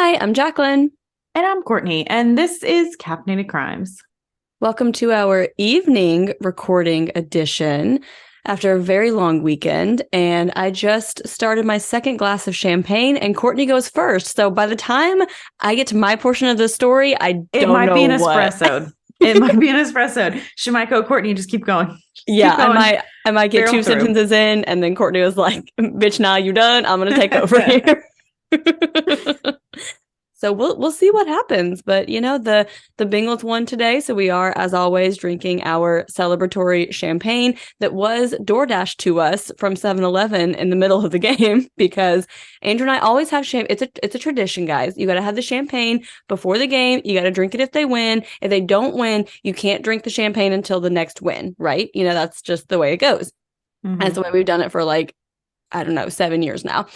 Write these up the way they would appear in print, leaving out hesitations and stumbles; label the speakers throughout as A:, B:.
A: Hi, I'm Jacqueline.
B: And I'm Courtney, and this is Caffeinated Crimes.
A: Welcome to our evening recording edition after a very long weekend. And I just started my second glass of champagne, and Courtney goes first. So by the time I get to my portion of the story, I
B: It
A: don't
B: might be
A: know
B: an
A: what.
B: espresso. It might be an espresso. She might go, Courtney, just keep going. Just
A: Yeah,
B: keep going.
A: I might get
B: Barrel
A: two
B: through.
A: sentences in, and then Courtney was like, "Bitch, now you done. I'm gonna take over here." So we'll see what happens. But the Bengals won today, so we are, as always, drinking our celebratory champagne that was DoorDash to us from 7-Eleven in the middle of the game because Andrew and I always have champagne. It's a tradition, guys. You gotta have the champagne before the game. You gotta drink it if they win. If they don't win, you can't drink the champagne until the next win, right? That's just the way it goes. That's the way we've done it for I don't know, 7 years now.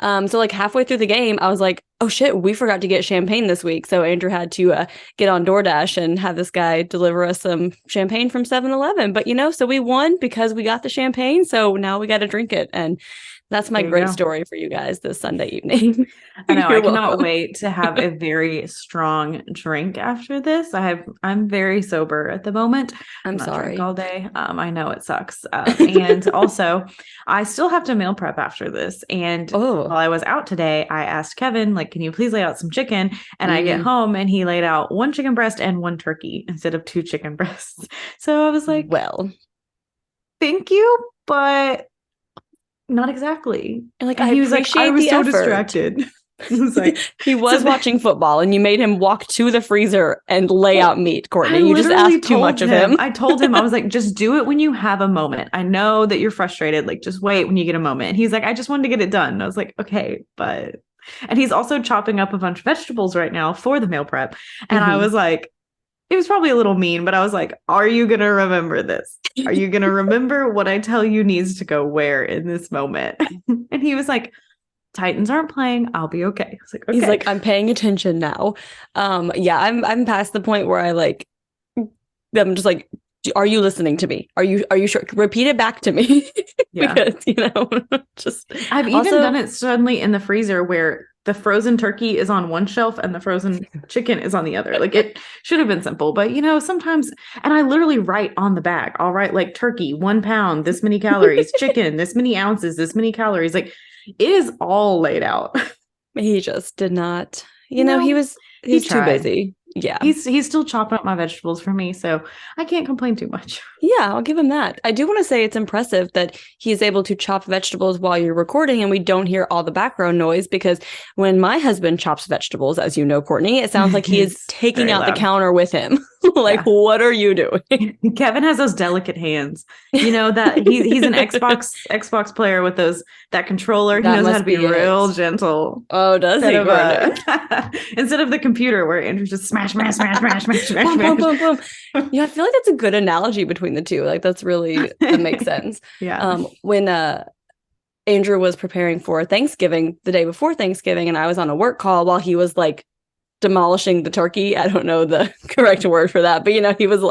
A: So halfway through the game, I was like, oh shit, we forgot to get champagne this week. So Andrew had to get on DoorDash and have this guy deliver us some champagne from 7-Eleven. But so we won because we got the champagne. So now we got to drink it. And that's my
B: There you
A: great
B: go.
A: story for you guys this Sunday evening.
B: I know. I
A: You're
B: cannot
A: welcome.
B: wait to have a very strong drink after this. I'm very sober at the moment.
A: I'm
B: I'm not drunk all
A: sorry.
B: day. I know it sucks. And also, I still have to meal prep after this. And
A: Oh,
B: while I was out today, I asked Kevin, like, can you please lay out some chicken? And I get
A: mm,
B: home and he laid out one chicken breast and one turkey instead of two chicken breasts. So I was like,
A: well,
B: thank you, but not exactly.
A: I
B: And he was like, I
A: appreciate
B: was
A: the
B: so
A: effort.
B: distracted. I was like,
A: He
B: so
A: was watching football and you made him walk to the freezer and lay
B: well,
A: out meat,
B: I
A: Courtney. You just
B: literally
A: asked too
B: told
A: much of
B: him,
A: him.
B: I was like, just do it when you have a moment. I know that you're frustrated. Like, just wait when you get a moment. And he's like, I just wanted to get it done. And I was like, okay, but, and he's also chopping up a bunch of vegetables right now for the meal prep. And I
A: Mhm.
B: was like, it was probably a little mean, but I was like, are you going to remember this? Are you going to remember what I tell you needs to go where in this moment? And he was like, Titans aren't playing. I'll be okay. I was like,
A: He's
B: okay.
A: like, I'm paying attention now. Yeah, I'm past the point where I'm just like, are you listening to me? Are you sure? Repeat it back to me
B: Yeah.
A: because just
B: I've even done
A: also
B: it suddenly in the freezer where the frozen turkey is on one shelf and the frozen chicken is on the other. Like it should have been simple, but sometimes, and I literally write on the bag, I'll write like turkey, 1 pound, this many calories, chicken, this many ounces, this many calories. Like it is all laid out.
A: he just did not.
B: You
A: He
B: know,
A: was
B: he
A: too
B: tried.
A: busy. Yeah.
B: He's still chopping up my vegetables for me, so I can't complain too much.
A: Yeah, I'll give him that. I do want to say it's impressive that he's able to chop vegetables while you're recording and we don't hear all the background noise because when my husband chops vegetables, as you know, Courtney, it sounds like he is
B: It's
A: taking
B: very
A: out the
B: loud.
A: counter with him. Like,
B: Yeah.
A: what are you doing?
B: Kevin has those delicate hands. You know that he's an Xbox player with those that controller. He
A: That
B: knows how to
A: must
B: be
A: be
B: real
A: it.
B: gentle
A: Oh, does
B: instead
A: he,
B: of
A: Courtney?
B: instead of the computer where Andrew's just smash, smash, smash, smash, smash, smash,
A: Boom, boom,
B: smash.
A: boom, boom. Yeah, I feel like that's a good analogy between the two. That makes sense.
B: Yeah.
A: When Andrew was preparing for Thanksgiving the day before Thanksgiving, and I was on a work call while he was demolishing the turkey. I don't know the correct word for that, but he was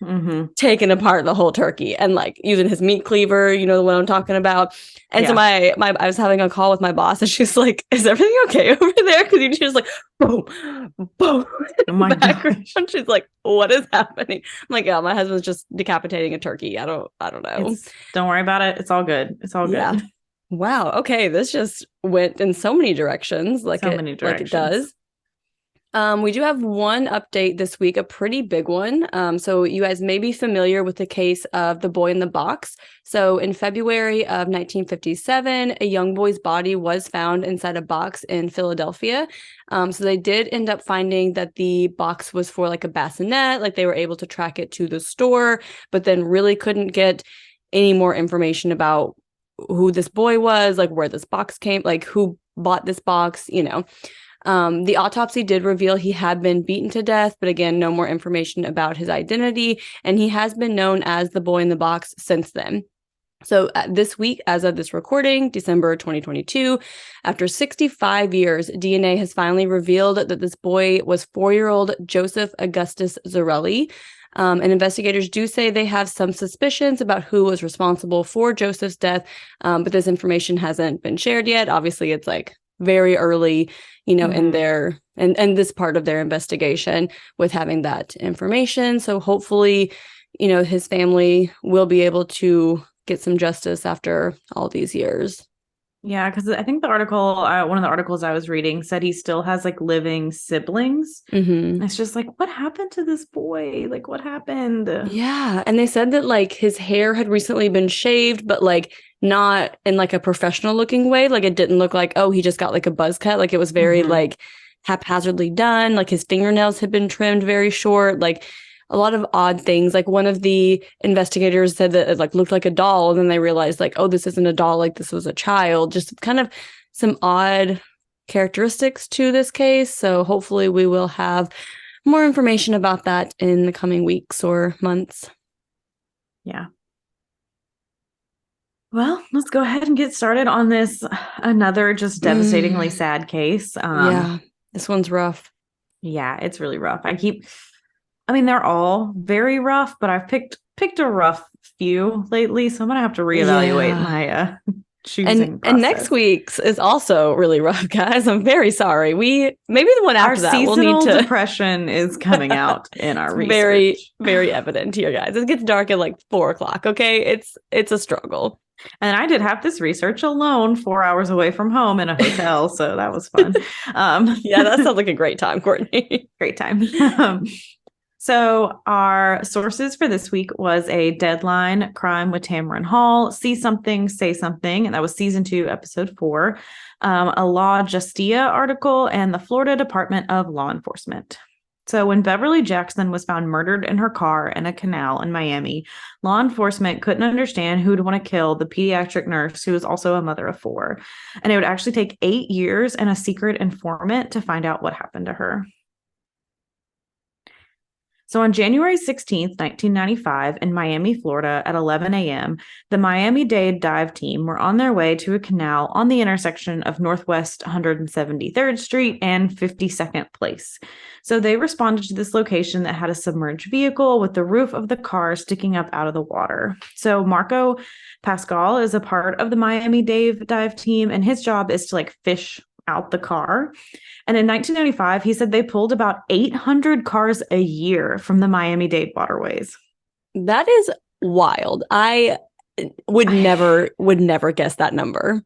B: Hmm.
A: taking apart the whole turkey and using his meat cleaver, the one I'm talking about. And so
B: Yeah.
A: my I was having a call with my boss and she's like, is everything okay over there? Because you just boom, boom
B: Oh
A: in the
B: my
A: background.
B: gosh.
A: She's like, what is happening? I'm like, yeah, my husband's just decapitating a turkey. I don't know.
B: It's don't worry about it. It's all good. It's all
A: Yeah.
B: good.
A: Wow. Okay. This just went in so many directions,
B: So many
A: like it
B: directions.
A: does. We do have one update this week, a pretty big one. So you guys may be familiar with the case of the boy in the box. So in February of 1957, a young boy's body was found inside a box in Philadelphia. So they did end up finding that the box was for a bassinet, they were able to track it to the store, but then really couldn't get any more information about who this boy was, where this box came, who bought this box. The autopsy did reveal he had been beaten to death, but again, no more information about his identity, and he has been known as the boy in the box since then. So this week, as of this recording, December 2022, after 65 years, DNA has finally revealed that this boy was 4-year-old Joseph Augustus Zarelli. And investigators do say they have some suspicions about who was responsible for Joseph's death, but this information hasn't been shared yet. Obviously, it's very early, in
B: Mm-hmm.
A: their and this part of their investigation with having that information. So hopefully, his family will be able to get some justice after all these years.
B: Yeah, because I think the article, one of the articles I was reading said he still has like living siblings.
A: Mm-hmm.
B: It's just like, what happened to this boy? Like, what happened?
A: Yeah, and they said that like his hair had recently been shaved, but like not in like a professional looking way. Like it didn't look like, oh, he just got like a buzz cut. Like it was very
B: Mm-hmm.
A: like haphazardly done. Like his fingernails had been trimmed very short. Like a lot of odd things. Like one of the investigators said that it like looked like a doll, and then they realized like, oh, this isn't a doll. Like this was a child. Just kind of some odd characteristics to this case. So hopefully we will have more information about that in the coming weeks or months.
B: Yeah. Well, let's go ahead and get started on this another just devastatingly sad case.
A: Yeah, this one's rough.
B: Yeah, it's really rough. I mean, they're all very rough, but I've picked a rough few lately, so I'm gonna have to reevaluate
A: Yeah.
B: my choosing
A: And next
B: process.
A: week's is also really rough, guys. I'm very sorry. We maybe the one
B: Our
A: after that we'll need
B: seasonal
A: to
B: depression is coming out in our
A: it's very,
B: research.
A: very evident here, guys. It gets dark at like 4 o'clock. Okay. It's a struggle.
B: And I did have this research alone, 4 hours away from home in a hotel, so that was fun.
A: Yeah, that sounds like a great time, Courtney.
B: Great time. So our sources for this week was a Deadline Crime with Tamron Hall, See Something, Say Something, and that was season 2, episode 4, a Law Justia article, and the Florida Department of Law Enforcement. So when Beverly Jackson was found murdered in her car in a canal in Miami, law enforcement couldn't understand who would want to kill the pediatric nurse who was also a mother of 4. And it would actually take 8 years and a secret informant to find out what happened to her. So on January 16th, 1995, in Miami, Florida, at 11 a.m., the Miami-Dade dive team were on their way to a canal on the intersection of Northwest 173rd Street and 52nd Place. So they responded to this location that had a submerged vehicle with the roof of the car sticking up out of the water. So Marco Pascal is a part of the Miami-Dade dive team, and his job is to like fish out the car. And in 1995, he said they pulled about 800 cars a year from the Miami-Dade waterways.
A: That is wild. I would never guess that number.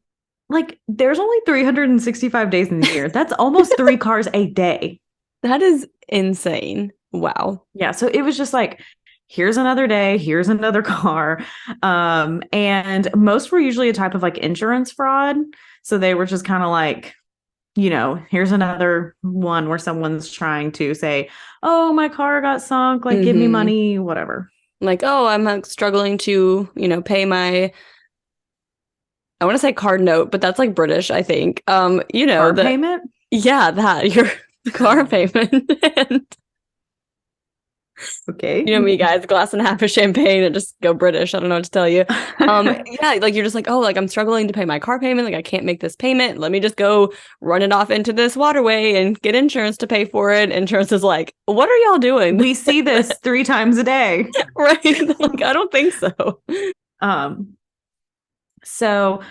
B: Like, there's only 365 days in the year. That's almost 3 cars a day.
A: That is insane. Wow.
B: Yeah, so it was just like, here's another day, here's another car. And most were usually a type of like insurance fraud. So they were just kind of like, here's another one where someone's trying to say, oh, my car got sunk, like, give me money, whatever.
A: Like, oh, I'm struggling to, pay my, I want to say card note, but that's like British, I think.
B: Car payment?
A: Yeah, your car payment. And
B: okay.
A: Me, guys, a glass and a half of champagne and just go British. I don't know what to tell you. Yeah, like you're just like, oh, like I'm struggling to pay my car payment. Like I can't make this payment. Let me just go run it off into this waterway and get insurance to pay for it. Insurance is like, what are y'all doing?
B: We see this 3 times a day.
A: Right? Like, I don't think so.
B: So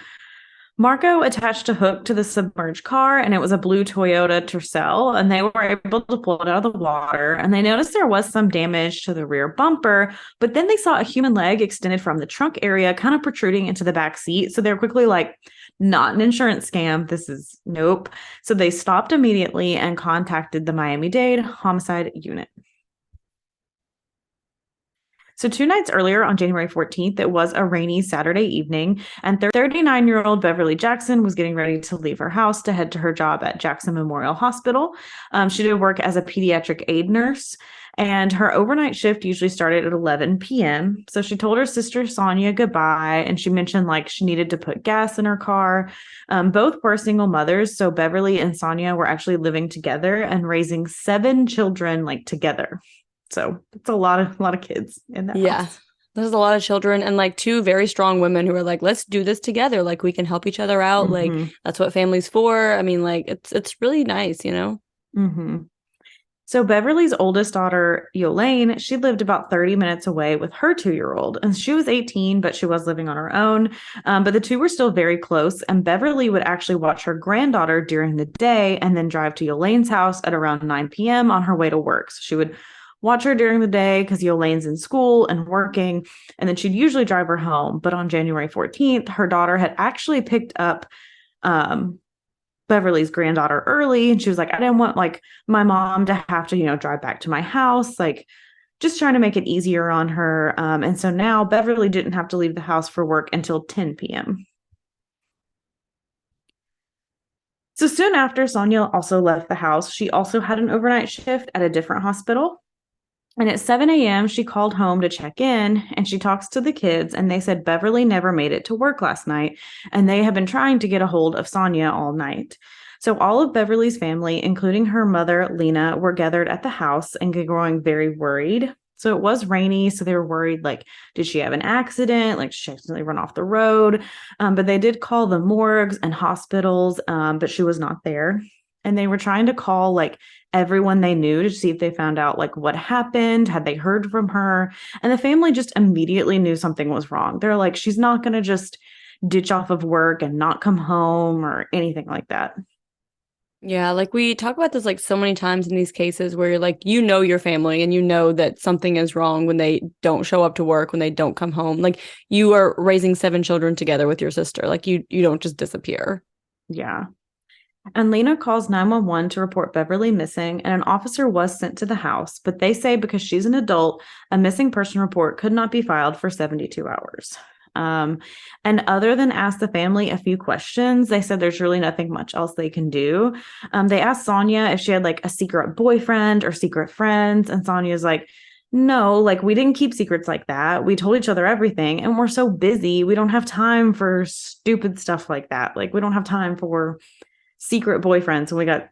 B: Marco attached a hook to the submerged car, and it was a blue Toyota Tercel, and they were able to pull it out of the water. And they noticed there was some damage to the rear bumper, but then they saw a human leg extended from the trunk area, kind of protruding into the back seat. So they're quickly like, not an insurance scam. This is nope. So they stopped immediately and contacted the Miami-Dade Homicide Unit. So 2 nights earlier, on January 14th, it was a rainy Saturday evening, and 39-year-old Beverly Jackson was getting ready to leave her house to head to her job at Jackson Memorial Hospital. She did work as a pediatric aide nurse, and her overnight shift usually started at 11 p.m. So she told her sister Sonia goodbye, and she mentioned like she needed to put gas in her car. Both were single mothers, so Beverly and Sonia were actually living together and raising 7 children like together. So it's a lot of kids in that house.
A: There's a lot of children and like 2 very strong women who are like, let's do this together. Like we can help each other out. Like that's what family's for. I mean, like it's really nice,
B: Mm-hmm. So Beverly's oldest daughter, Yolaine, she lived about 30 minutes away with her 2-year-old. And she was 18, but she was living on her own. But the two were still very close. And Beverly would actually watch her granddaughter during the day and then drive to Yolaine's house at around 9 p.m. on her way to work. So she would watch her during the day because Yolaine's in school and working. And then she'd usually drive her home. But on January 14th, her daughter had actually picked up um, Beverly's granddaughter early. And she was like, I didn't want like my mom to have to, drive back to my house, like just trying to make it easier on her. And so now Beverly didn't have to leave the house for work until 10 p.m. So soon after, Sonia also left the house. She also had an overnight shift at a different hospital. And at 7 a.m., she called home to check in and she talks to the kids. And they said Beverly never made it to work last night. And they have been trying to get a hold of Sonia all night. So all of Beverly's family, including her mother, Lena, were gathered at the house and growing very worried. So it was rainy. So they were worried, like, did she have an accident? Like, did she accidentally run off the road? But they did call the morgues and hospitals, but she was not there. And they were trying to call like everyone they knew to see if they found out like what happened, had they heard from her. And the family just immediately knew something was wrong. They're like, she's not going to just ditch off of work and not come home or anything like that.
A: Yeah, like we talk about this like so many times in these cases where you're like, your family and you know that something is wrong when they don't show up to work, when they don't come home. Like you are raising 7 children together with your sister. Like you don't just disappear.
B: Yeah. And Lena calls 911 to report Beverly missing, and an officer was sent to the house, but they say because she's an adult, a missing person report could not be filed for 72 hours. Um, and other than ask the family a few questions, they said there's really nothing much else they can do. They asked Sonia if she had like a secret boyfriend or secret friends, and Sonia's like, no, like we didn't keep secrets like that. We told each other everything, and we're so busy. We don't have time for stupid stuff like that. Like we don't have time for secret boyfriends. And we got,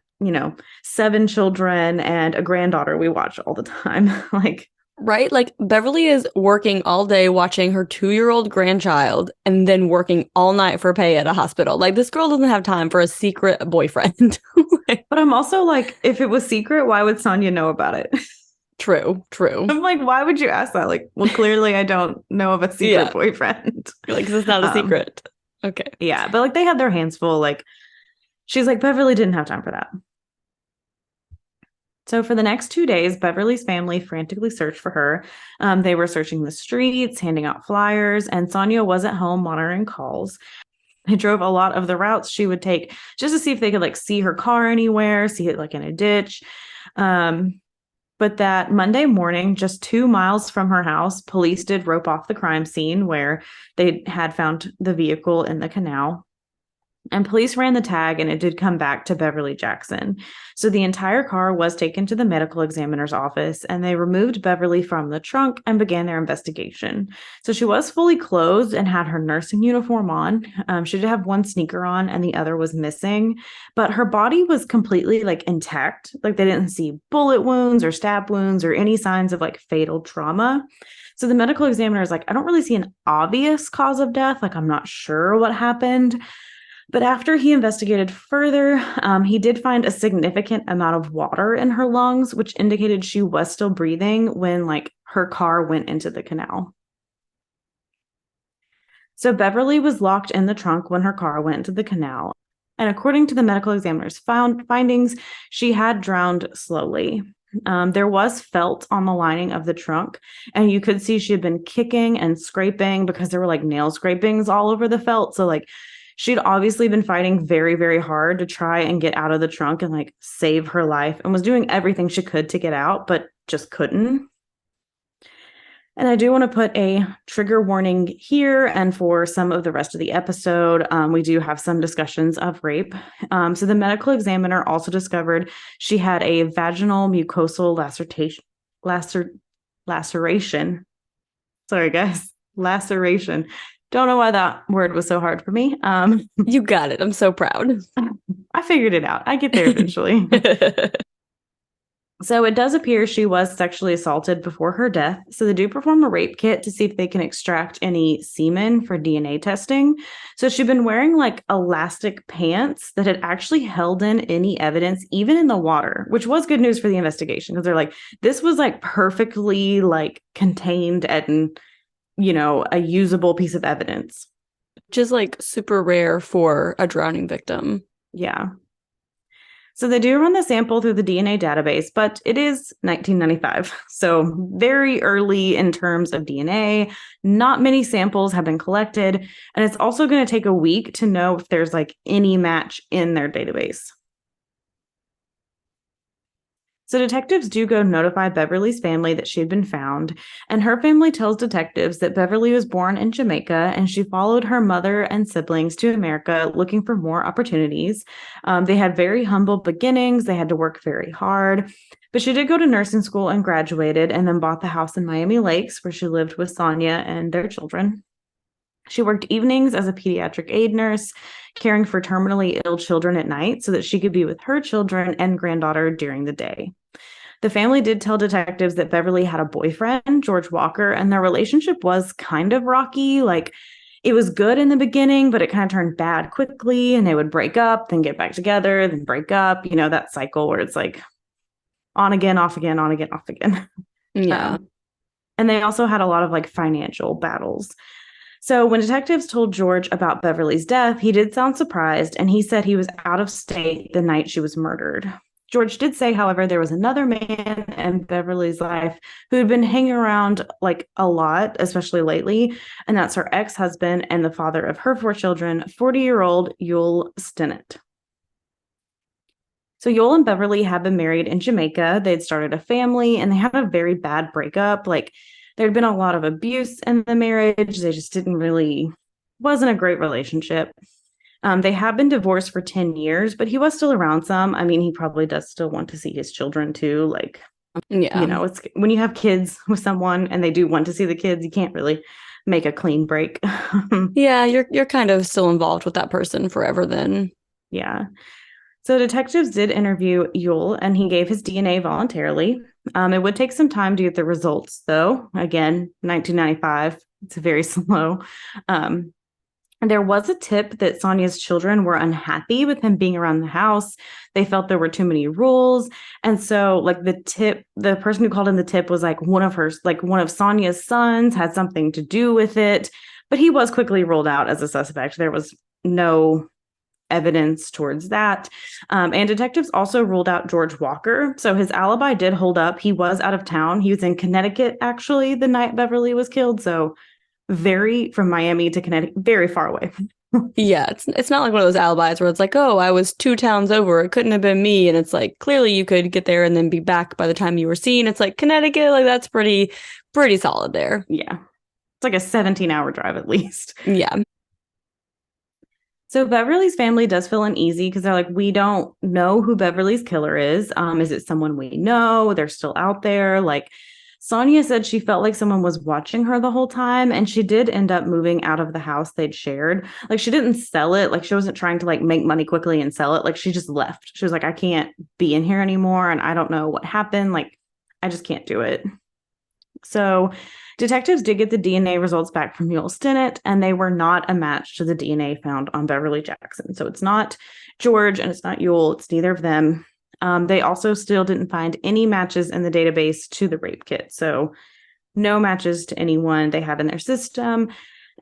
B: 7 children and a granddaughter we watch all the time. Like,
A: Right? Like Beverly is working all day watching her 2-year-old grandchild and then working all night for pay at a hospital. Like this girl doesn't have time for a secret boyfriend.
B: but I'm also like, if it was secret, why would Sonia know about it?
A: True, true.
B: I'm like, why would you ask that? Like, well, clearly I don't know of a secret boyfriend.
A: Like, 'cause it's not a secret. Okay.
B: Yeah, but like they had their hands full. Like, she's like, Beverly didn't have time for that. So for the next 2 days, Beverly's family frantically searched for her. They were searching the streets, handing out flyers, and Sonia was at home monitoring calls. They drove a lot of the routes she would take just to see if they could like see her car anywhere, see it like in a ditch. But that Monday morning, just 2 miles from her house, police did rope off the crime scene where they had found the vehicle in the canal. And police ran the tag and it did come back to Beverly Jackson. So the entire car was taken to the medical examiner's office and they removed Beverly from the trunk and began their investigation. So she was fully clothed and had her nursing uniform on. She did have one sneaker on and the other was missing, but her body was completely like intact. Like they didn't see bullet wounds or stab wounds or any signs of like fatal trauma. So the medical examiner is like, I don't really see an obvious cause of death. Like I'm not sure what happened. But after he investigated further, he did find a significant amount of water in her lungs, which indicated she was still breathing when like her car went into the canal. So Beverly was locked in the trunk when her car went into the canal. And according to the medical examiner's findings, she had drowned slowly. There was felt on the lining of the trunk, and you could see she had been kicking and scraping because there were like nail scrapings all over the felt. So like she'd obviously been fighting very, very hard to try and get out of the trunk and like save her life and was doing everything she could to get out, but just couldn't. And I do want to put a trigger warning here and for some of the rest of the episode. We do have some discussions of rape. So the medical examiner also discovered she had a vaginal mucosal laceration. Sorry, guys. Laceration. Don't know why that word was so hard for me.
A: You got it. I'm so proud.
B: I figured it out. I get there eventually. So it does appear she was sexually assaulted before her death. So they do perform a rape kit to see if they can extract any semen for DNA testing. So she'd been wearing like elastic pants that had actually held in any evidence, even in the water, which was good news for the investigation because they're like, this was like perfectly like contained and, a usable piece of evidence.
A: Which is like super rare for a drowning victim.
B: Yeah. So they do run the sample through the DNA database, but it is 1995. So very early in terms of DNA. Not many samples have been collected. And it's also going to take a week to know if there's like any match in their database. So detectives do go notify Beverly's family that she had been found, and her family tells detectives that Beverly was born in Jamaica and she followed her mother and siblings to America looking for more opportunities. They had very humble beginnings. They had to work very hard, but she did go to nursing school and graduated and then bought the house in Miami Lakes where she lived with Sonia and their children. She worked evenings as a pediatric aide nurse, caring for terminally ill children at night so that she could be with her children and granddaughter during the day. The family did tell detectives that Beverly had a boyfriend, George Walker, and their relationship was kind of rocky. Like, it was good in the beginning, but it kind of turned bad quickly, and they would break up, then get back together, then break up, that cycle where it's like on again, off again, on again, off again.
A: Yeah.
B: And they also had a lot of like financial battles. So when detectives told George about Beverly's death, he did sound surprised, and he said he was out of state the night she was murdered. George did say, however, there was another man in Beverly's life who had been hanging around like a lot, especially lately, and that's her ex-husband and the father of her 4 children, 40-year-old Yul Stinnett. So Yul and Beverly had been married in Jamaica. They'd started a family, and they had a very bad breakup. Like, there'd been a lot of abuse in the marriage. They just wasn't a great relationship. They have been divorced for 10 years, but he was still around some. I mean, he probably does still want to see his children too. Like,
A: Yeah.
B: it's when you have kids with someone and they do want to see the kids, you can't really make a clean break.
A: Yeah, you're kind of still involved with that person forever then.
B: Yeah. So detectives did interview Yule, and he gave his DNA voluntarily. It would take some time to get the results, though. Again, 1995, it's very slow. And there was a tip that Sonia's children were unhappy with him being around the house. They felt there were too many rules. And so, like, the person who called in the tip was like one of Sonia's sons had something to do with it. But he was quickly ruled out as a suspect. There was no evidence towards that. And detectives also ruled out George Walker. So his alibi did hold up. He was out of town. He was in Connecticut, actually, the night Beverly was killed. So from Miami to Connecticut, very far away.
A: Yeah, it's not like one of those alibis where it's like, oh, I was 2 towns over. It couldn't have been me. And it's like, clearly you could get there and then be back by the time you were seen. It's like Connecticut, like that's pretty solid there.
B: Yeah. It's like a 17-hour drive at least.
A: Yeah.
B: So Beverly's family does feel uneasy because they're like, we don't know who Beverly's killer is. Is it someone we know? They're still out there. Like, Sonia said she felt like someone was watching her the whole time, and she did end up moving out of the house they'd shared. Like, she didn't sell it. Like, she wasn't trying to like make money quickly and sell it. Like, she just left. She was like, I can't be in here anymore, and I don't know what happened. Like, I just can't do it. So detectives did get the DNA results back from Yul Stinnett, and they were not a match to the DNA found on Beverly Jackson. So it's not George and it's not Yul. It's neither of them. They also still didn't find any matches in the database to the rape kit. So no matches to anyone they had in their system.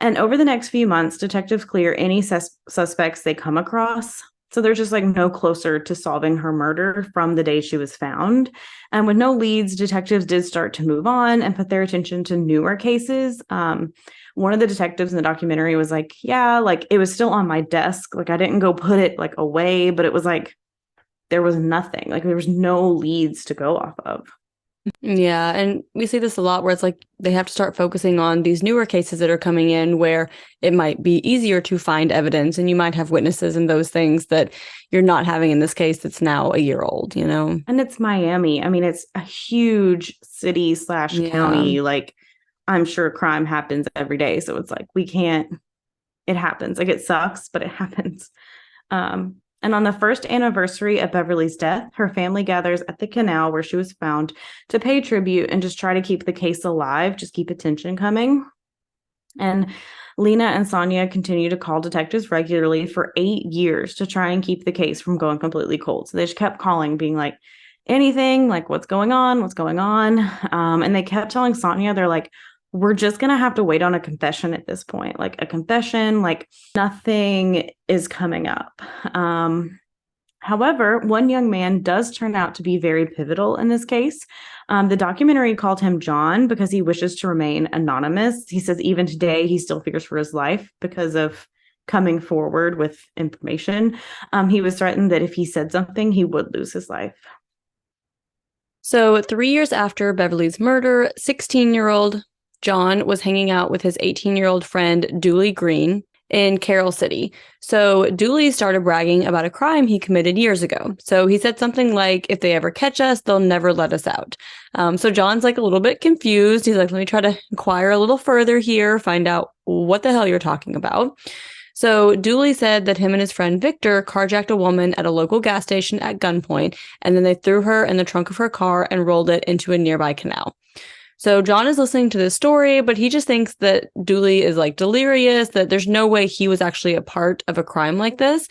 B: And over the next few months, detectives clear any suspects they come across. So they're just like no closer to solving her murder from the day she was found. And with no leads, detectives did start to move on and put their attention to newer cases. One of the detectives in the documentary was like, yeah, like it was still on my desk. Like I didn't go put it like away, but it was like there was nothing. Like there was no leads to go off of.
A: Yeah, and we see this a lot where it's like they have to start focusing on these newer cases that are coming in where it might be easier to find evidence and you might have witnesses and those things that you're not having in this case that's now a year old, you know?
B: And it's Miami. I mean, it's a huge city / county. Like I'm sure crime happens every day. So it's like it happens. Like it sucks, but it happens. And on the first anniversary of Beverly's death, her family gathers at the canal where she was found to pay tribute and just try to keep the case alive, just keep attention coming. And Lena and Sonia continue to call detectives regularly for 8 years to try and keep the case from going completely cold. So they just kept calling, being like, anything, like, what's going on? What's going on? And they kept telling Sonia, they're like, we're just going to have to wait on a confession at this point. Like, a confession, like, nothing is coming up. However, one young man does turn out to be very pivotal in this case. The documentary called him John because he wishes to remain anonymous. He says even today he still fears for his life because of coming forward with information. He was threatened that if he said something, he would lose his life.
A: So 3 years after Beverly's murder, 16-year-old John was hanging out with his 18-year-old friend Dooley Green in Carroll City. So Dooley started bragging about a crime he committed years ago. So he said something like, if they ever catch us, they'll never let us out. So John's like a little bit confused. He's like, let me try to inquire a little further here, find out what the hell you're talking about. So Dooley said that him and his friend Victor carjacked a woman at a local gas station at gunpoint, and then they threw her in the trunk of her car and rolled it into a nearby canal. So John is listening to this story, but he just thinks that Dooley is like delirious, that there's no way he was actually a part of a crime like this.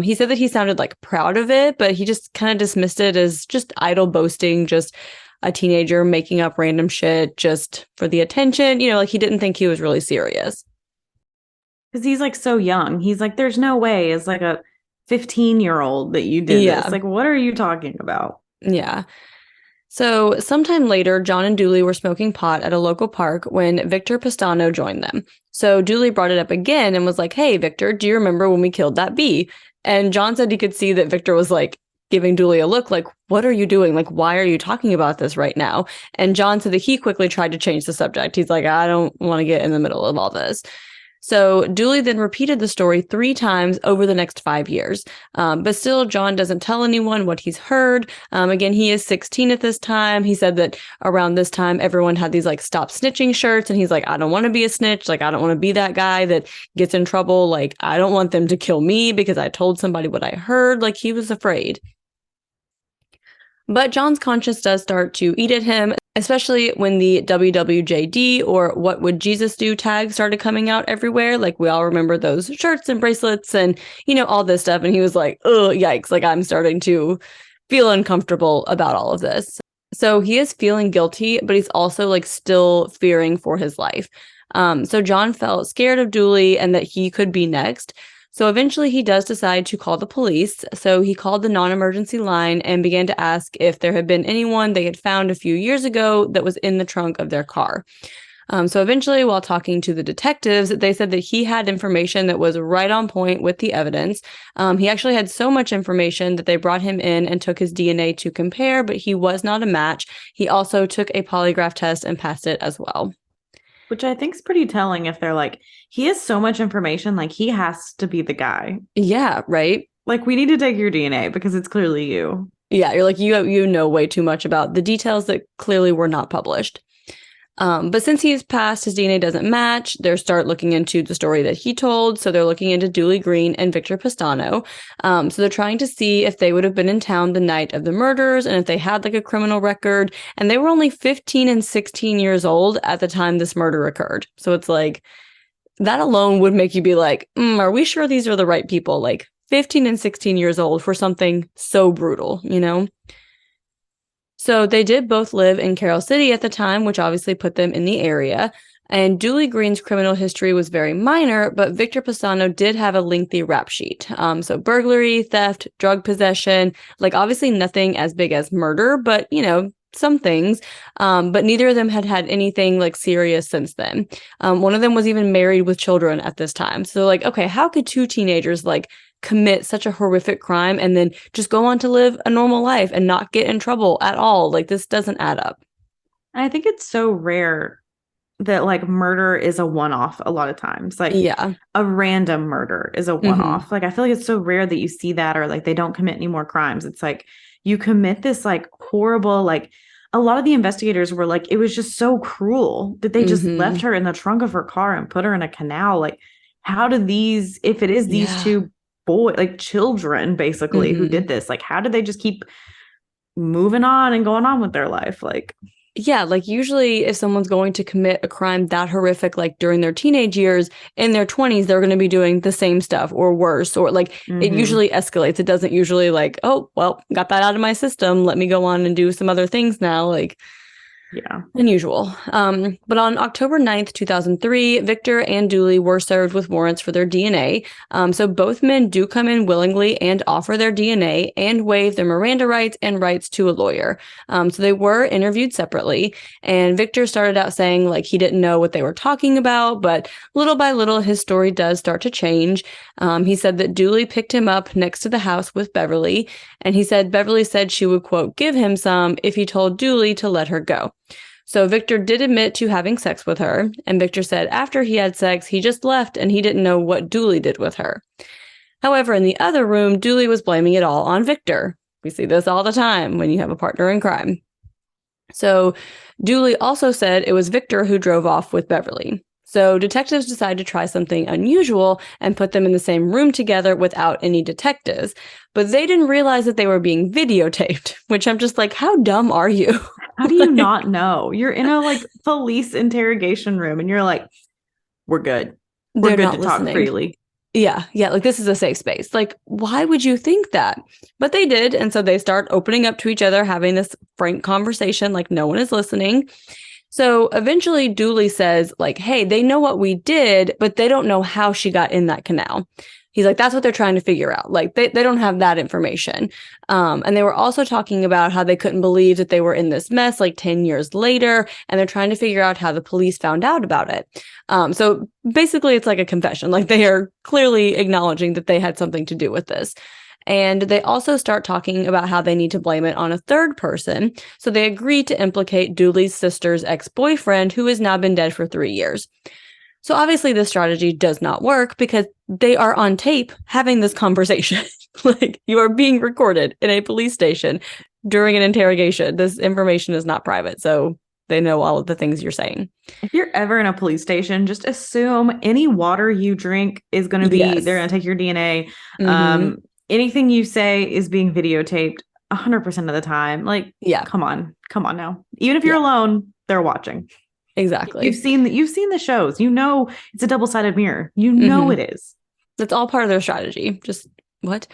A: He said that he sounded like proud of it, but he just kind of dismissed it as just idle boasting, just a teenager making up random shit just for the attention. You know, like he didn't think he was really serious.
B: Because he's like so young. He's like, there's no way as like a 15-year-old that you did this. Like, what are you talking about?
A: Yeah. So sometime later, John and Dooley were smoking pot at a local park when Victor Pistano joined them. So Dooley brought it up again and was like, hey, Victor, do you remember when we killed that bee? And John said he could see that Victor was like giving Dooley a look like, what are you doing? Like, why are you talking about this right now? And John said that he quickly tried to change the subject. He's like, I don't want to get in the middle of all this. So Dooley then repeated the story 3 times over the next 5 years. But still, John doesn't tell anyone what he's heard. Again, he is 16 at this time. He said that around this time, everyone had these like stop snitching shirts. And he's like, I don't want to be a snitch. Like, I don't want to be that guy that gets in trouble. Like, I don't want them to kill me because I told somebody what I heard. Like, he was afraid. But John's conscience does start to eat at him, especially when the WWJD or What Would Jesus Do tag started coming out everywhere. Like, we all remember those shirts and bracelets and, you know, all this stuff. And he was like, oh, yikes. Like, I'm starting to feel uncomfortable about all of this. So he is feeling guilty, but he's also like still fearing for his life. So John felt scared of Dooley and that he could be next. So eventually he does decide to call the police. So he called the non-emergency line and began to ask if there had been anyone they had found a few years ago that was in the trunk of their car. So eventually, while talking to the detectives, they said that he had information that was right on point with the evidence. He actually had so much information that they brought him in and took his DNA to compare, but he was not a match. He also took a polygraph test and passed it as well.
B: Which I think is pretty telling if they're like, he has so much information, like he has to be the guy.
A: Yeah, right?
B: Like, we need to take your DNA because it's clearly you.
A: Yeah, you're like, you know way too much about the details that clearly were not published. But since he's passed, his DNA doesn't match. They start looking into the story that he told. So they're looking into Dooley Green and Victor Pistano. So they're trying to see if they would have been in town the night of the murders and if they had like a criminal record. And they were only 15 and 16 years old at the time this murder occurred. So it's like, that alone would make you be like, are we sure these are the right people? Like 15 and 16 years old for something so brutal, you know? So they did both live in Carroll City at the time, which obviously put them in the area. And Dooley Green's criminal history was very minor, but Victor Pisano did have a lengthy rap sheet. So burglary, theft, drug possession, like obviously nothing as big as murder, but, you know, some things. But neither of them had had anything like serious since then. One of them was even married with children at this time. So like, okay, how could 2 teenagers like commit such a horrific crime and then just go on to live a normal life and not get in trouble at all? Like, this doesn't add up.
B: I think it's so rare that like murder is a one-off a lot of times. Like,
A: yeah,
B: a random murder is a one-off. Like, I feel like it's so rare that you see that, or like they don't commit any more crimes. It's like you commit this like horrible, like a lot of the investigators were like, it was just so cruel that they just left her in the trunk of her car and put her in a canal. Like, how do these, if it is these 2 like children, basically, who
A: Mm-hmm.
B: did this. Like, how did they just keep moving on and going on with their life? Like,
A: Yeah, like usually if someone's going to commit a crime that horrific, like during their teenage years, in their 20s, they're going to be doing the same stuff or worse, or like it
B: mm-hmm.
A: usually escalates. It doesn't usually like, oh, well, got that out of my system. Let me go on and do some other things now. Like,
B: Yeah.
A: unusual. But on October 9th, 2003, Victor and Dooley were served with warrants for their DNA. So both men do come in willingly and offer their DNA and waive their Miranda rights and rights to a lawyer. So they were interviewed separately. And Victor started out saying like he didn't know what they were talking about, but little by little, his story does start to change. He said that Dooley picked him up next to the house with Beverly. And he said Beverly said she would, quote, give him some if he told Dooley to let her go. So Victor did admit to having sex with her, and Victor said after he had sex, he just left and he didn't know what Dooley did with her. However, in the other room, Dooley was blaming it all on Victor. We see this all the time when you have a partner in crime. So Dooley also said it was Victor who drove off with Beverly. So detectives decided to try something unusual and put them in the same room together without any detectives. But they didn't realize that they were being videotaped, which I'm just like, how dumb are you?
B: How do you
A: Like,
B: not know? You're in a like police interrogation room and you're like, we're good. We're
A: they're
B: good
A: not
B: to talk
A: listening.
B: freely.
A: Yeah, like this is a safe space. Like, why would you think that? But they did. And so they start opening up to each other, having this frank conversation, like no one is listening. So eventually Dooley says, like, hey, they know what we did, but they don't know how she got in that canal. He's like, that's what they're trying to figure out. Like, they don't have that information. And they were also talking about how they couldn't believe that they were in this mess like 10 years later. And they're trying to figure out how the police found out about it. So basically, it's like a confession. Like, they are clearly acknowledging that they had something to do with this. And they also start talking about how they need to blame it on a third person. So they agree to implicate Dooley's sister's ex-boyfriend, who has now been dead for 3 years. So obviously this strategy does not work because they are on tape having this conversation. Like, you are being recorded in a police station during an interrogation. This information is not private, so they know all of the things you're saying.
B: If you're ever in a police station, just assume any water you drink is going to be, they're
A: Yes.
B: going to take your DNA.
A: Mm-hmm.
B: Um, anything you say is being videotaped 100% of the time. Like,
A: Yeah.
B: come on now. Even if you're
A: Yeah.
B: alone, they're watching.
A: Exactly.
B: You've seen the shows. You know it's a double-sided mirror. You know
A: Mm-hmm.
B: it is.
A: That's all part of their strategy. Just what?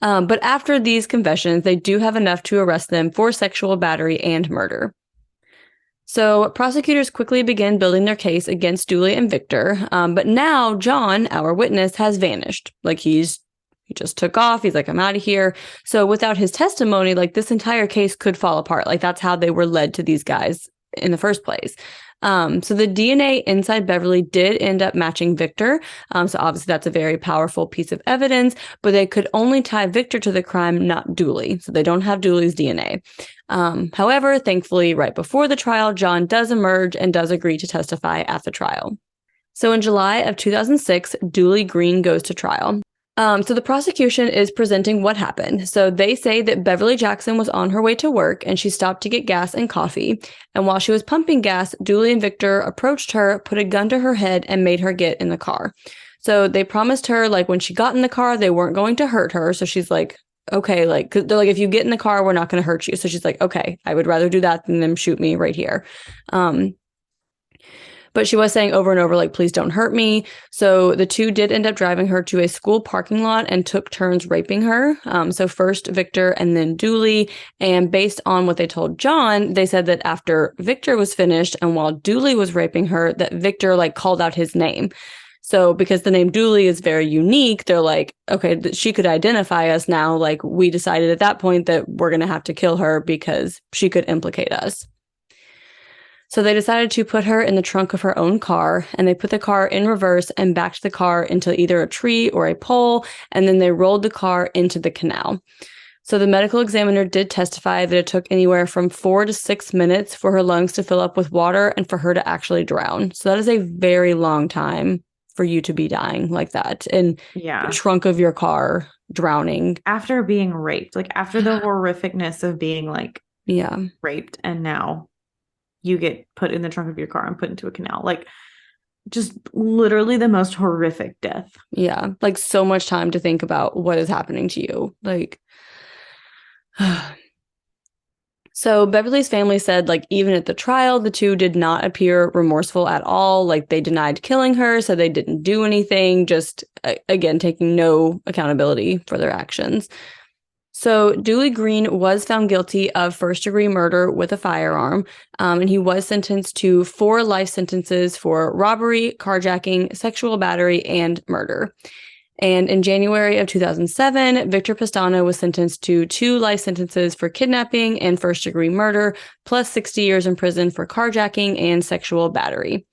A: But after these confessions, they do have enough to arrest them for sexual battery and murder. So prosecutors quickly begin building their case against Dooley and Victor. But now John, our witness, has vanished. Like, he just took off. He's like, I'm out of here. So without his testimony, like, this entire case could fall apart. Like, that's how they were led to these guys in the first place. So the DNA inside Beverly did end up matching Victor. So obviously that's a very powerful piece of evidence, but they could only tie Victor to the crime, not Dooley. So they don't have Dooley's DNA. However, thankfully, right before the trial, John does emerge and does agree to testify at the trial. So in July of 2006, Dooley Green goes to trial. So the prosecution is presenting what happened. So they say that Beverly Jackson was on her way to work and she stopped to get gas and coffee. And while she was pumping gas, Dooley and Victor approached her, put a gun to her head, and made her get in the car. So they promised her, like, when she got in the car, they weren't going to hurt her. So she's like, okay, like, 'cause they're like, if you get in the car, we're not going to hurt you. So she's like, okay, I would rather do that than them shoot me right here. But she was saying over and over, like, please don't hurt me. So the two did end up driving her to a school parking lot and took turns raping her. So first Victor and then Dooley. And based on what they told John, they said that after Victor was finished and while Dooley was raping her, that Victor, like, called out his name. So because the name Dooley is very unique, they're like, okay, she could identify us now. Like, we decided at that point that we're going to have to kill her because she could implicate us. So they decided to put her in the trunk of her own car, and they put the car in reverse and backed the car into either a tree or a pole, and then they rolled the car into the canal. So the medical examiner did testify that it took anywhere from 4 to 6 minutes for her lungs to fill up with water and for her to actually drown. So that is a very long time for you to be dying like that in the
B: Yeah.
A: trunk of your car, drowning.
B: After being raped, like after the horrificness of being like
A: Yeah.
B: raped, and now you get put in the trunk of your car and put into a canal. Like, just literally the most horrific death.
A: Yeah. Like so much time to think about what is happening to you. Like, so Beverly's family said, like, even at the trial, the two did not appear remorseful at all. Like, they denied killing her, so they didn't do anything, just, again, taking no accountability for their actions. So Dooley Green was found guilty of first-degree murder with a firearm, and he was sentenced to 4 life sentences for robbery, carjacking, sexual battery, and murder. And in January of 2007, Victor Pestano was sentenced to 2 life sentences for kidnapping and first-degree murder, plus 60 years in prison for carjacking and sexual battery.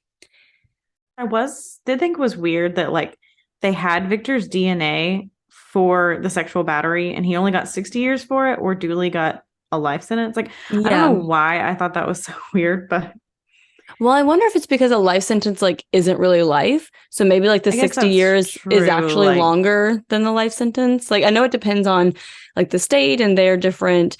B: Did think it was weird that like they had Victor's DNA for the sexual battery and he only got 60 years for it, or Dooley got a life sentence. Like, I don't know
A: Yeah.
B: why I thought that was so weird, but
A: Well, I wonder if it's because a life sentence like isn't really life. So maybe like the
B: I guess
A: 60
B: that's
A: years is
B: true.
A: actually
B: Like,
A: longer than the life sentence. Like I know it depends on like the state and their different,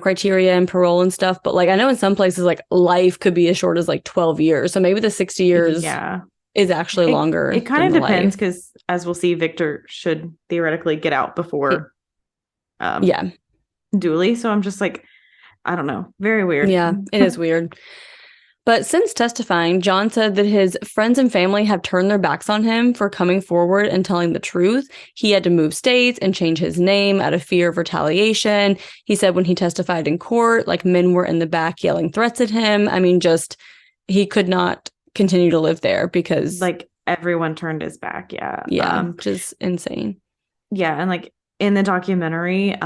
A: criteria and parole and stuff, but like I know in some places like life could be as short as like 12 years. So maybe the 60 years
B: yeah.
A: is actually
B: It
A: longer
B: kind
A: than
B: of
A: the
B: depends
A: life.
B: because as we'll see, Victor should theoretically get out before um
A: Yeah.
B: Dooley. So I'm just like, I don't know. Very weird.
A: Yeah, it is weird. But since testifying, John said that his friends and family have turned their backs on him for coming forward and telling the truth. He had to move states and change his name out of fear of retaliation. He said when he testified in court, like men were in the back yelling threats at him. I mean, just he could not continue to live there because,
B: Like everyone turned his back. Yeah.
A: yeah, just insane.
B: Yeah, and like in the documentary,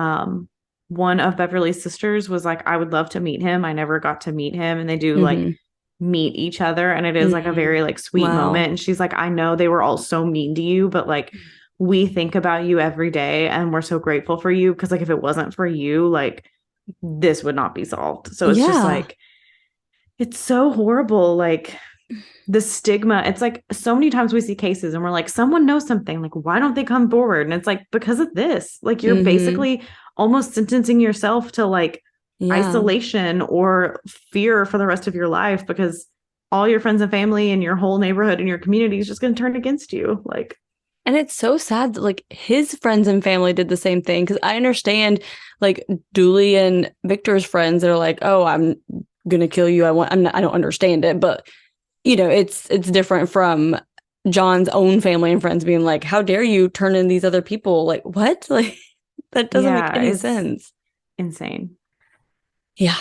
B: one of Beverly's sisters was like, I would love to meet him. I never got to meet him. And they do like
A: Hmm.
B: meet each other. And it is like a
A: Hmm.
B: very like sweet
A: Wow.
B: moment. And she's like, I know they were all so mean to you, but like we think about you every day and we're so grateful for you. Cause like if it wasn't for you, like this would not be solved. So it's just
A: Yeah.
B: like it's so horrible. Like the stigma, it's like so many times we see cases and we're like, someone knows something, like why don't they come forward? And it's like because of this, like you're
A: Hmm.
B: basically almost sentencing yourself to like
A: Yeah.
B: isolation or fear for the rest of your life because all your friends and family and your whole neighborhood and your community is just going to turn against you. Like,
A: And it's so sad that like his friends and family did the same thing because I understand like Dooley and Victor's friends that are like, oh, I'm gonna kill you. I don't understand it, but it's different from John's own family and friends being like, how dare you turn in these other people? Like what? Like that doesn't make
B: yeah,
A: any
B: it's
A: sense.
B: insane.
A: Yeah.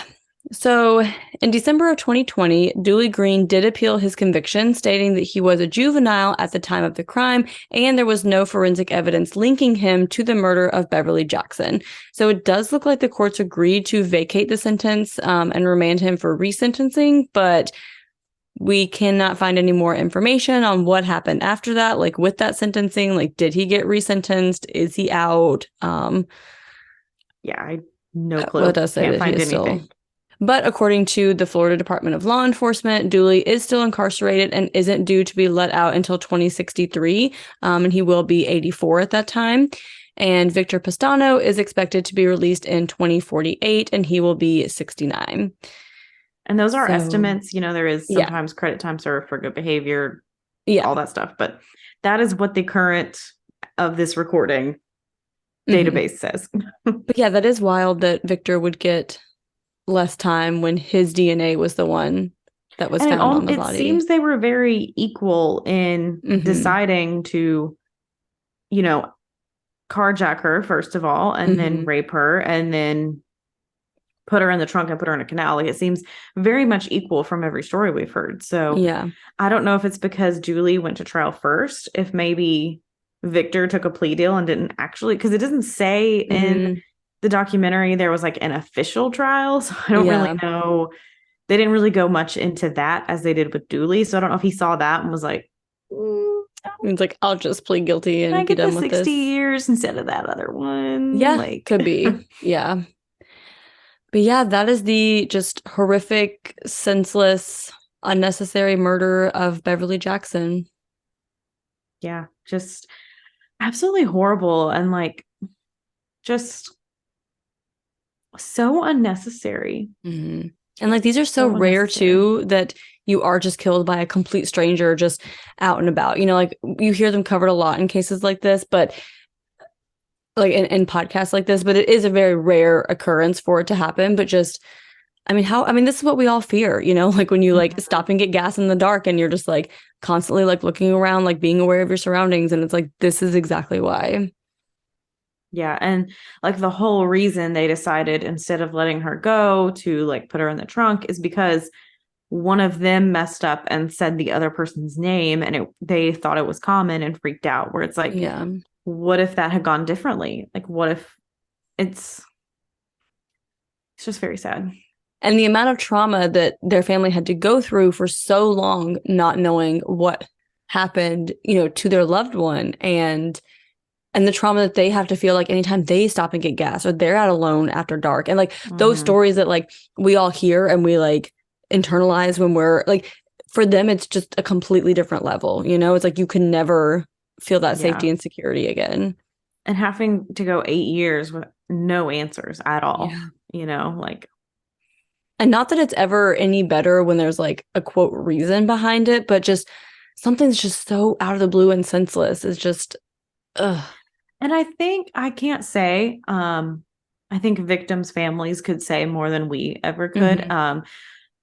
A: So in December of 2020, Dooley Green did appeal his conviction, stating that he was a juvenile at the time of the crime and there was no forensic evidence linking him to the murder of Beverly Jackson. So it does look like the courts agreed to vacate the sentence and remand him for resentencing, but we cannot find any more information on what happened after that, like with that sentencing. Like, did he get resentenced? Is he out?
B: Yeah, I no
A: Well, it
B: clue.
A: does say
B: Can't
A: that he
B: find
A: is still.
B: anything.
A: But according to the Florida Department of Law Enforcement, Dooley is still incarcerated and isn't due to be let out until 2063, and he will be 84 at that time. And Victor Pestano is expected to be released in 2048, and he will be 69.
B: And those are
A: So,
B: estimates. You know, there is
A: yeah,
B: sometimes credit time served for good behavior,
A: yeah.
B: all that stuff. But that is what the current of this recording
A: Hmm.
B: database says.
A: But yeah, that is wild that Victor would get less time when his DNA was the one that was
B: And
A: found on the
B: it
A: body.
B: seems they were very equal in
A: Hmm.
B: deciding to, you know, carjack her first of all, and then
A: Hmm.
B: rape her, and then put her in the trunk and put her in a canal. Like it seems very much equal from every story we've heard. So
A: Yeah.
B: I don't know if it's because Julie went to trial first, if maybe Victor took a plea deal and didn't actually, because it doesn't say in
A: Hmm.
B: the documentary there was like an official trial. So I don't really
A: Yeah.
B: know. They didn't really go much into that as they did with Dooley. So I don't know if he saw that and was like,
A: It's like, I'll just plead guilty
B: can I
A: and be
B: get the
A: done with
B: 60
A: this.
B: years instead of that other one?
A: Yeah,
B: Like,
A: could be. Yeah. But yeah, that is the just horrific, senseless, unnecessary murder of Beverly Jackson.
B: yeah, just absolutely horrible and like just so unnecessary.
A: Hmm. And like these are so
B: So
A: rare
B: unnecessary.
A: too that you are just killed by a complete stranger just out and about. You know, like you hear them covered a lot in cases like this, but like in podcasts like this, but it is a very rare occurrence for it to happen. But just, I mean, how, I mean, this is what we all fear, you know, like when you like
B: Mhm.
A: stop and get gas in the dark and you're just like constantly like looking around, like being aware of your surroundings. And it's like, this is exactly why.
B: Yeah, and like the whole reason they decided instead of letting her go to like put her in the trunk is because one of them messed up and said the other person's name and they thought it was common and freaked out where it's like
A: Yeah.
B: what if that had gone differently? Like what if it's it's just very sad.
A: And the amount of trauma that their family had to go through for so long, not knowing what happened, you know, to their loved one and the trauma that they have to feel like anytime they stop and get gas or they're out alone after dark. And like those
B: Mm-hmm.
A: stories that like we all hear and we like internalize when we're like for them it's just a completely different level, you know? It's like you can never feel that
B: Yeah.
A: safety and security again.
B: And having to go 8 years with no answers at all,
A: Yeah.
B: like
A: And not that it's ever any better when there's like a quote reason behind it, but just something's just so out of the blue and senseless is just, ugh.
B: and I think I can't say I think victims' families could say more than we ever could.
A: Hmm.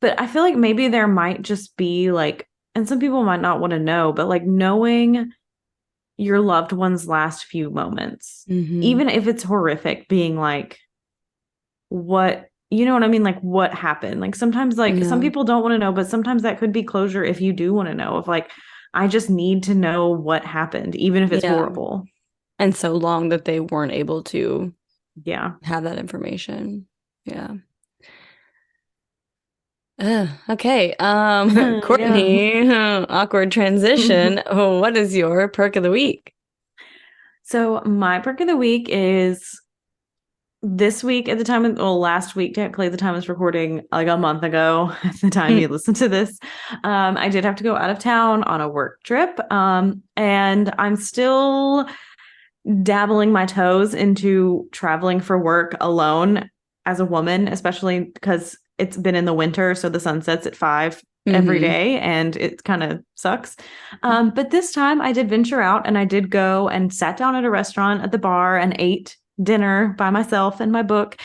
B: But I feel like maybe there might just be like, and some people might not want to know, but like knowing your loved one's last few moments,
A: Hmm.
B: even if it's horrific, being like, what, you know what I mean? Like, what happened? Like, sometimes, like, some
A: Yeah.
B: people don't want to know, but sometimes that could be closure if you do want to know, of like, I just need to know what happened, even if it's
A: Yeah.
B: horrible.
A: And so long that they weren't able to
B: Yeah.
A: have that information. Yeah. Okay.
B: Yeah.
A: Courtney, awkward transition. Oh, what is your perk of the week?
B: So, my perk of the week is this week at the time of, well, last week, technically, the time of this recording, like a month ago, at the time you listen to this, I did have to go out of town on a work trip. And I'm still dabbling my toes into traveling for work alone as a woman, especially because it's been in the winter. So the sun sets at 5 every
A: Hmm.
B: day and it kind of sucks. But this time I did venture out and I did go and sat down at a restaurant at the bar and ate dinner by myself and my book.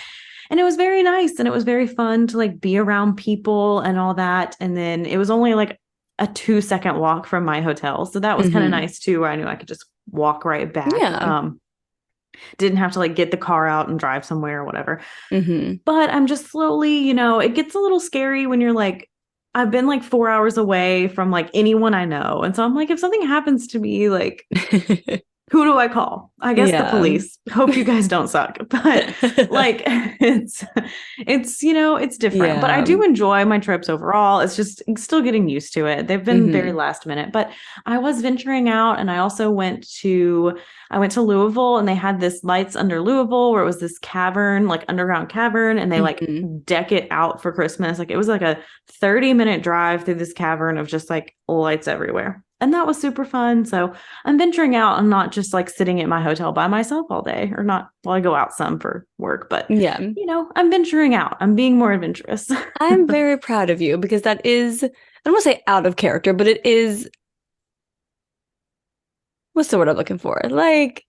B: And it was very nice and it was very fun to like be around people and all that. And then it was only like a 2-second walk from my hotel. So that was kind of
A: Hmm.
B: nice too, where I knew I could just walk right back.
A: Yeah.
B: Didn't have to like get the car out and drive somewhere or whatever.
A: Hmm.
B: But I'm just slowly, it gets a little scary when you're like, I've been like 4 hours away from like anyone I know. And so I'm like, if something happens to me, like who do I call? I guess the
A: Yeah.
B: police. Hope you guys don't suck. But like it's different. But I
A: Yeah.
B: do enjoy my trips overall. It's just still getting used to it. They've been very
A: Hmm.
B: last minute, but I was venturing out and I also went to Louisville and they had this Lights Under Louisville where it was this cavern, like underground cavern, and they like
A: Hmm.
B: deck it out for Christmas. Like it was like a 30-minute drive through this cavern of just like lights everywhere. And that was super fun. So I'm venturing out and not just like sitting at my hotel by myself all day, or not, well, I go out some for work, but
A: Yeah.
B: I'm venturing out. I'm being more adventurous.
A: I'm very proud of you because that is, I don't want to say out of character, but it is, what's the word I'm looking for? Like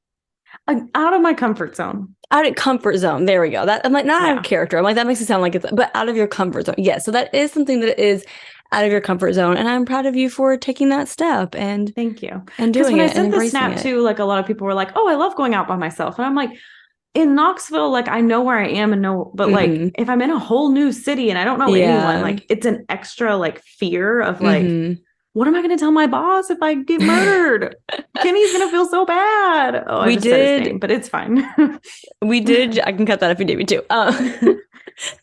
B: Out of my comfort zone.
A: out of comfort zone. There we go. That I'm like not out of
B: Yeah.
A: character. I'm like that makes it sound like it's but out of your comfort zone. Yes. So that is something that is out of your comfort zone. And I'm proud of you for taking that step
B: Thank you.
A: and
B: Because
A: doing
B: when I
A: it and
B: sent the
A: embracing
B: snap
A: it.
B: too, like a lot of people were like, oh, I love going out by myself. And I'm like, in Knoxville, like I know where I am and know, but like
A: Hmm.
B: if I'm in a whole new city and I don't know anyone,
A: Yeah.
B: like it's an extra like fear of like,
A: Hmm.
B: what am I going to tell my boss if I get murdered? Kenny's going to feel so bad. Oh, I
A: We
B: just said his
A: did
B: name, but it's fine.
A: I can cut that if you need me to.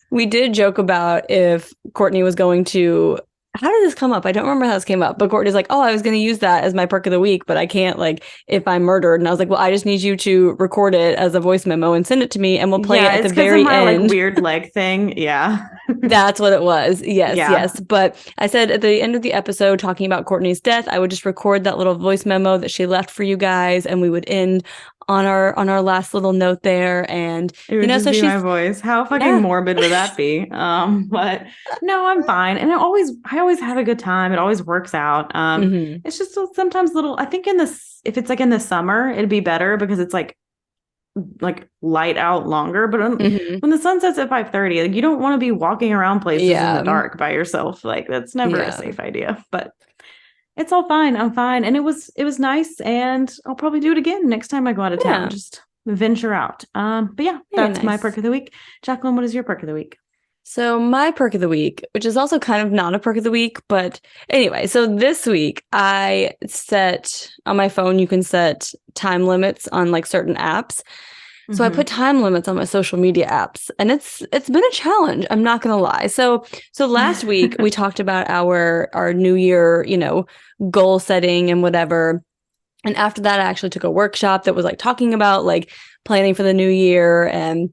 A: We did joke about if Courtney was going to. How did this come up? I don't remember how this came up, but Courtney's like, "Oh, I was going to use that as my perk of the week, but I can't like if I'm murdered." And I was like, "Well, I just need you to record it as a voice memo and send it to me, and we'll play it
B: Yeah,
A: at the
B: it's because of
A: very
B: my like
A: end."
B: weird leg thing. Yeah.
A: That's what it was. Yes,
B: Yeah.
A: yes. But I said at the end of the episode, talking about Courtney's death, I would just record that little voice memo that she left for you guys, and we would end on our last little note there. And
B: It would just
A: so
B: be my
A: she's
B: voice. How fucking
A: yeah.
B: morbid would that be? But no, I'm fine. And I always have a good time. It always works out.
A: Hmm.
B: It's just sometimes little, I think in this, if it's like in the summer, it'd be better because it's like light out longer. But
A: Hmm.
B: when the sun sets at 5:30, like you don't want to be walking around places in the
A: Yeah.
B: dark by yourself. Like that's never a
A: Yeah.
B: safe idea. But it's all fine. I'm fine. And it was nice. And I'll probably do it again next time I go out of town.
A: Yeah.
B: Just venture out. But yeah,
A: Very
B: that's my
A: nice.
B: perk of the week. Jacqueline, what is your perk of the week?
A: So my perk of the week, which is also kind of not a perk of the week, but anyway, so this week I set on my phone, you can set time limits on like certain apps. So I put time limits on my social media apps, and it's been a challenge. I'm not gonna lie. So last week we talked about our New Year, goal setting and whatever. And after that, I actually took a workshop that was like talking about like planning for the new year and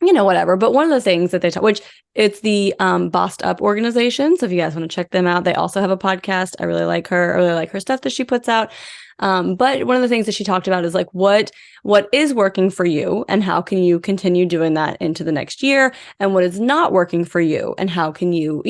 A: whatever. But one of the things that they talk, which it's the Bossed Up organization. So if you guys want to check them out, they also have a podcast. I really like her. I really like her stuff that she puts out. But one of the things that she talked about is like what is working for you and how can you continue doing that into the next year, and what is not working for you and how can you.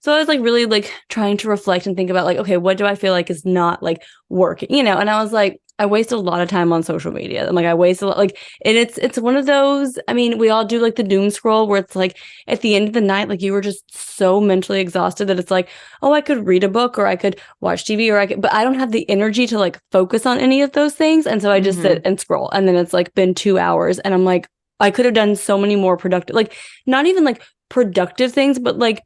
A: So I was like really like trying to reflect and think about like, okay, what do I feel like is not like working, and I was like, I waste a lot of time on social media. I'm like, I waste a lot, like, and it's one of those, I mean, we all do like the doom scroll where it's like at the end of the night, like you were just so mentally exhausted that it's like, oh, I could read a book or I could watch TV but I don't have the energy to like focus on any of those things. And so I just sit and scroll. And then it's like been 2 hours and I'm like, I could have done so many more productive, like not even like productive things, but like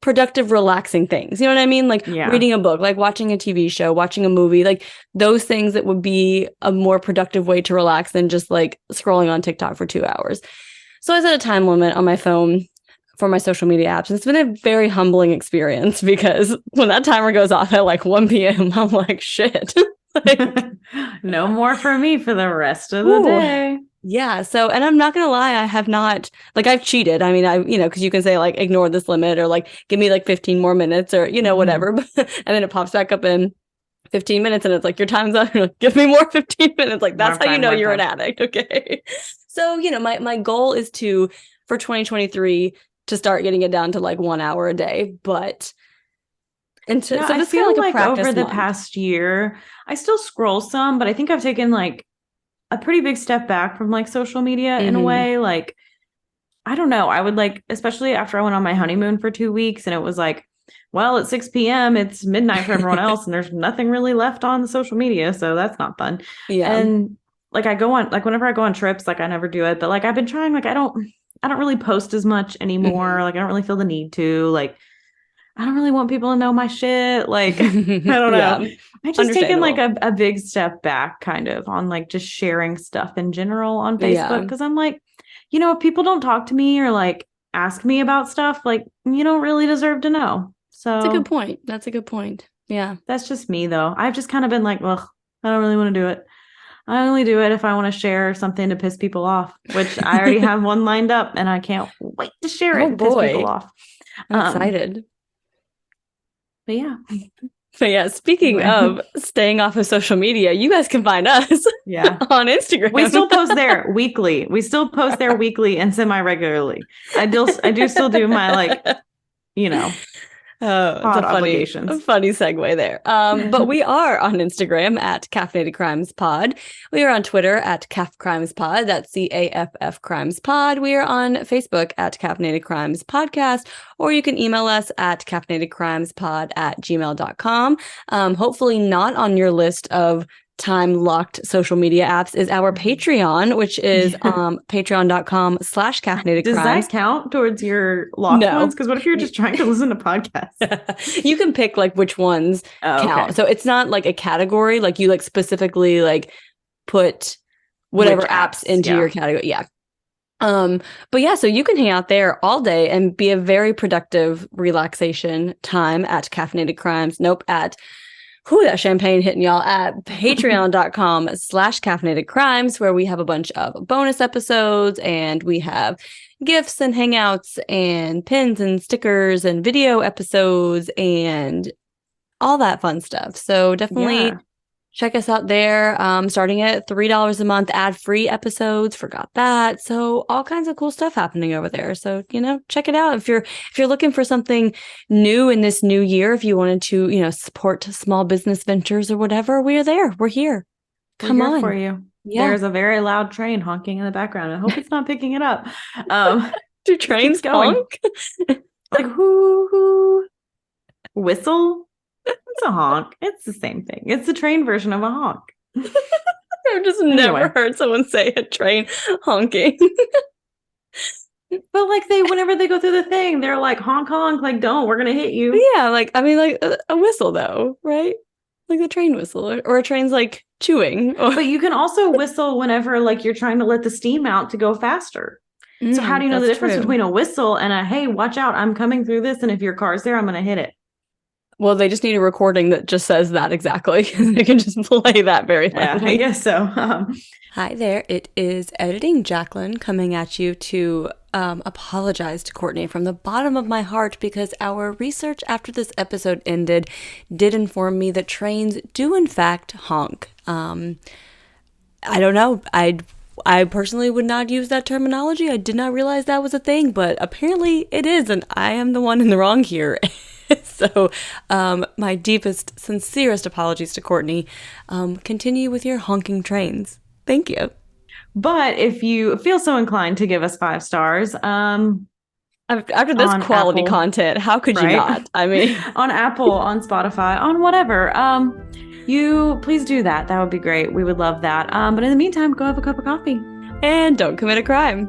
A: productive, relaxing things. You know what I mean? Like reading a book, like watching a TV show, watching a movie, like those things that would be a more productive way to relax than just like scrolling on TikTok for 2 hours. So I set a time limit on my phone for my social media apps. And it's been a very humbling experience because when that timer goes off at like 1 p.m., I'm like, shit. Like,
B: no more for me for the rest of the
A: ooh.
B: day.
A: Yeah. So, and I'm not going to lie, I have not, like, I've cheated. I mean, because you can say, like, ignore this limit or, like, give me, like, 15 more minutes or, whatever. And then it pops back up in 15 minutes and it's like, your time's up. Like, give me more 15 minutes. Like, that's how you know you're an addict. Okay. So, my goal is for 2023, to start getting it down to, like, 1 hour a day. But, so
B: I
A: this
B: feel
A: is like a practice
B: over the
A: month.
B: past year, I still scroll some, but I think I've taken, like, a pretty big step back from like social media in a way. Like, I don't know. I would like, especially after I went on my honeymoon for 2 weeks and it was like, well, at 6 p.m. it's midnight for everyone else and there's nothing really left on the social media. So that's not fun.
A: Yeah.
B: And like I go on, like whenever I go on trips, like I never do it, but like I've been trying, like I don't really post as much anymore. Like I don't really feel the need to, like, I don't really want people to know my shit. Like, I don't know.
A: Yeah.
B: I just taken like a big step back kind of on like just sharing stuff in general on Facebook. Because I'm like, if people don't talk to me or like ask me about stuff, like you don't really deserve to know. So
A: that's a good point. That's a good point. Yeah.
B: That's just me though. I've just kind of been like, well, I don't really want to do it. I only do it if I want to share something to piss people off, which I already have one lined up and I can't wait to share it to piss people off.
A: I'm excited.
B: But yeah.
A: But yeah, speaking of staying off of social media, you guys can find us on Instagram.
B: We still post there weekly. And semi-regularly. I do still do my like,
A: it's a funny segue there. But we are on Instagram at Caffeinated Crimes Pod. We are on Twitter at Caff Crimes Pod. That's CAFF Crimes Pod. We are on Facebook at Caffeinated Crimes Podcast, or you can email us at caffeinatedcrimespod@gmail.com. Hopefully not on your list of time-locked social media apps is our Patreon, which is patreon.com/caffeinatedcrimes.
B: Does that count towards your locked ones? Because what if you're just trying to listen to podcasts?
A: You can pick like which ones count. So it's not like a category, like you like specifically like put whatever apps into your category. Yeah. But yeah, so you can hang out there all day and be a very productive relaxation time at Caffeinated Crimes. At whew, that champagne hitting y'all at patreon.com/caffeinated crimes, where we have a bunch of bonus episodes and we have gifts and hangouts and pins and stickers and video episodes and all that fun stuff. So definitely check us out there. Starting at $3 a month, ad-free episodes. Forgot that. So all kinds of cool stuff happening over there. So, check it out. If you're looking for something new in this new year, if you wanted to, support small business ventures or whatever, we're there. We're here. Come on.
B: For you.
A: Yeah.
B: There's a very loud train honking in the background. I hope it's not picking it up.
A: Do trains honk?
B: Like whoo, whistle. It's a honk. It's the same thing. It's the train version of a honk.
A: I've just never heard someone say a train honking.
B: But whenever they go through the thing, they're like honk honk, like don't, we're gonna hit you.
A: Yeah, like a whistle though, right? Like the train whistle, or a train's like chewing.
B: But you can also whistle whenever you're trying to let the steam out to go faster. So how do you know the difference between a whistle and a, hey, watch out, I'm coming through this, and if your car's there, I'm going to hit it?
A: Well, they just need a recording that just says that exactly. They can just play that very loudly.
B: Yeah, I guess so.
A: Hi there. It is Editing Jacqueline coming at you to apologize to Courtney from the bottom of my heart, because our research after this episode ended did inform me that trains do in fact honk. I don't know. I personally would not use that terminology. I did not realize that was a thing, but apparently it is, and I am the one in the wrong here. So my deepest, sincerest apologies to Courtney. Continue with your honking trains. Thank you.
B: But if you feel so inclined to give us 5 stars,
A: after this quality Apple, content, how could you not? I mean,
B: on Apple, on Spotify, on whatever, you please do that. That would be great. We would love that. But in the meantime, go have a cup of coffee.
A: And don't commit a crime.